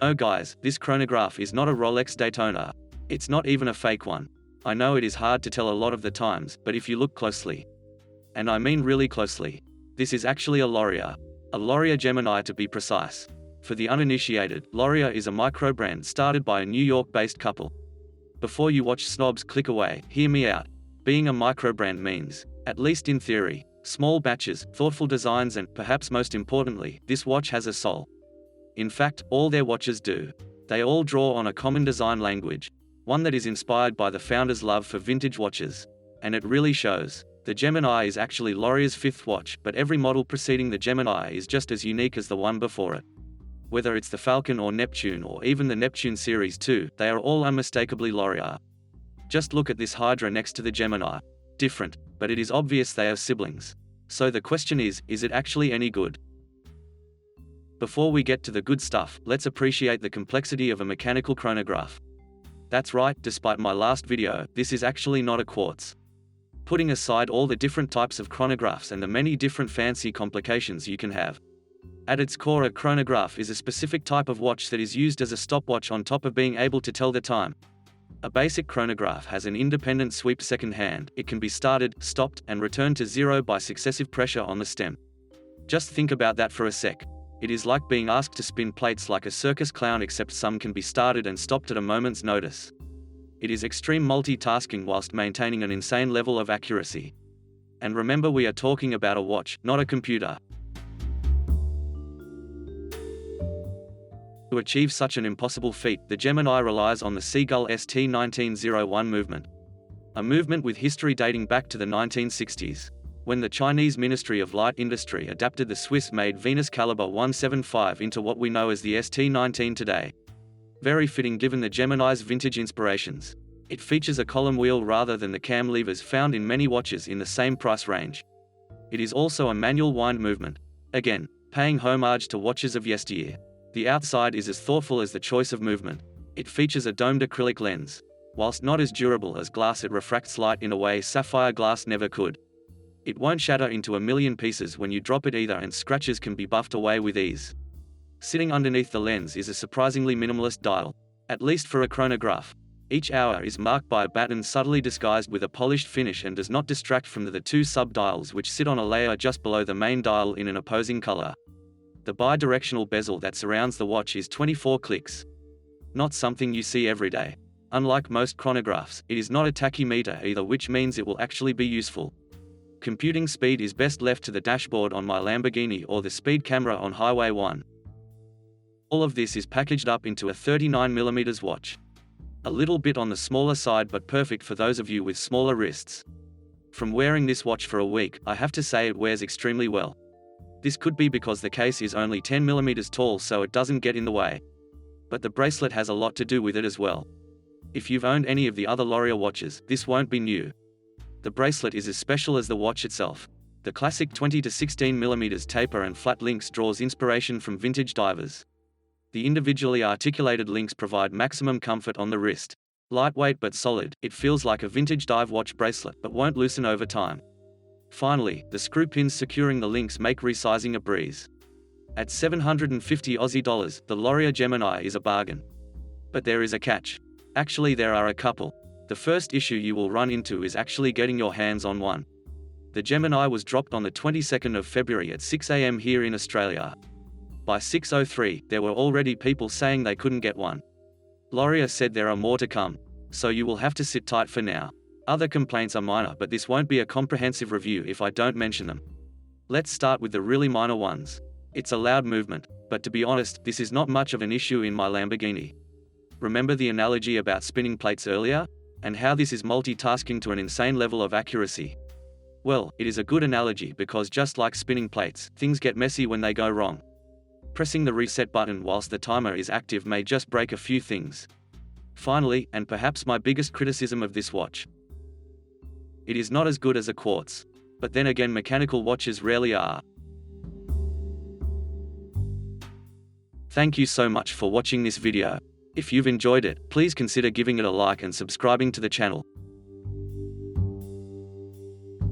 Oh guys, this chronograph is not a Rolex Daytona. It's not even a fake one. I know it is hard to tell a lot of the times, but if you look closely, and I mean really closely, this is actually a Lorier. A Lorier Gemini to be precise. For the uninitiated, Lorier is a micro-brand started by a New York-based couple. Before you watch snobs click away, hear me out. Being a micro-brand means, at least in theory, small batches, thoughtful designs and, perhaps most importantly, this watch has a soul. In fact, all their watches do. They all draw on a common design language, one that is inspired by the founder's love for vintage watches. And it really shows. The Gemini is actually Lorier's fifth watch, but every model preceding the Gemini is just as unique as the one before it. Whether it's the Falcon or Neptune or even the Neptune Series 2, they are all unmistakably Lorier. Just look at this Hydra next to the Gemini. Different, but it is obvious they are siblings. So the question is it actually any good? Before we get to the good stuff, let's appreciate the complexity of a mechanical chronograph. That's right, despite my last video, this is actually not a quartz. Putting aside all the different types of chronographs and the many different fancy complications you can have. At its core, a chronograph is a specific type of watch that is used as a stopwatch on top of being able to tell the time. A basic chronograph has an independent sweep second hand. It can be started, stopped, and returned to zero by successive pressure on the stem. Just think about that for a sec. It is like being asked to spin plates like a circus clown, except some can be started and stopped at a moment's notice. It is extreme multitasking whilst maintaining an insane level of accuracy. And remember, we are talking about a watch, not a computer. To achieve such an impossible feat, the Gemini relies on the Seagull ST-1901 movement. A movement with history dating back to the 1960s, when the Chinese Ministry of Light Industry adapted the Swiss-made Venus Caliber 175 into what we know as the ST-19 today. Very fitting given the Gemini's vintage inspirations. It features a column wheel rather than the cam levers found in many watches in the same price range. It is also a manual wind movement. Again, paying homage to watches of yesteryear. The outside is as thoughtful as the choice of movement. It features a domed acrylic lens. Whilst not as durable as glass, it refracts light in a way sapphire glass never could. It won't shatter into a million pieces when you drop it either, and scratches can be buffed away with ease. Sitting underneath the lens is a surprisingly minimalist dial, at least for a chronograph. Each hour is marked by a baton subtly disguised with a polished finish and does not distract from the two sub-dials which sit on a layer just below the main dial in an opposing color. The bi-directional bezel that surrounds the watch is 24 clicks. Not something you see every day. Unlike most chronographs, it is not a tachymeter either, which means it will actually be useful. Computing speed is best left to the dashboard on my Lamborghini or the speed camera on Highway 1. All of this is packaged up into a 39mm watch. A little bit on the smaller side, but perfect for those of you with smaller wrists. From wearing this watch for a week, I have to say it wears extremely well. This could be because the case is only 10mm tall, so it doesn't get in the way. But the bracelet has a lot to do with it as well. If you've owned any of the other Lorier watches, this won't be new. The bracelet is as special as the watch itself. The classic 20 to 16mm taper and flat links draws inspiration from vintage divers. The individually articulated links provide maximum comfort on the wrist. Lightweight but solid, it feels like a vintage dive watch bracelet but won't loosen over time. Finally, the screw pins securing the links make resizing a breeze. At 750 Aussie dollars, the Lorier Gemini is a bargain. But there is a catch. Actually, there are a couple. The first issue you will run into is actually getting your hands on one. The Gemini was dropped on the 22nd of February at 6 AM here in Australia. By 6:03, there were already people saying they couldn't get one. Lorier said there are more to come, so you will have to sit tight for now. Other complaints are minor, but this won't be a comprehensive review if I don't mention them. Let's start with the really minor ones. It's a loud movement, but to be honest, this is not much of an issue in my Lamborghini. Remember the analogy about spinning plates earlier? And how this is multitasking to an insane level of accuracy? Well, it is a good analogy because just like spinning plates, things get messy when they go wrong. Pressing the reset button whilst the timer is active may just break a few things. Finally, and perhaps my biggest criticism of this watch. It is not as good as a quartz. But then again, mechanical watches rarely are. Thank you so much for watching this video. If you've enjoyed it, please consider giving it a like and subscribing to the channel.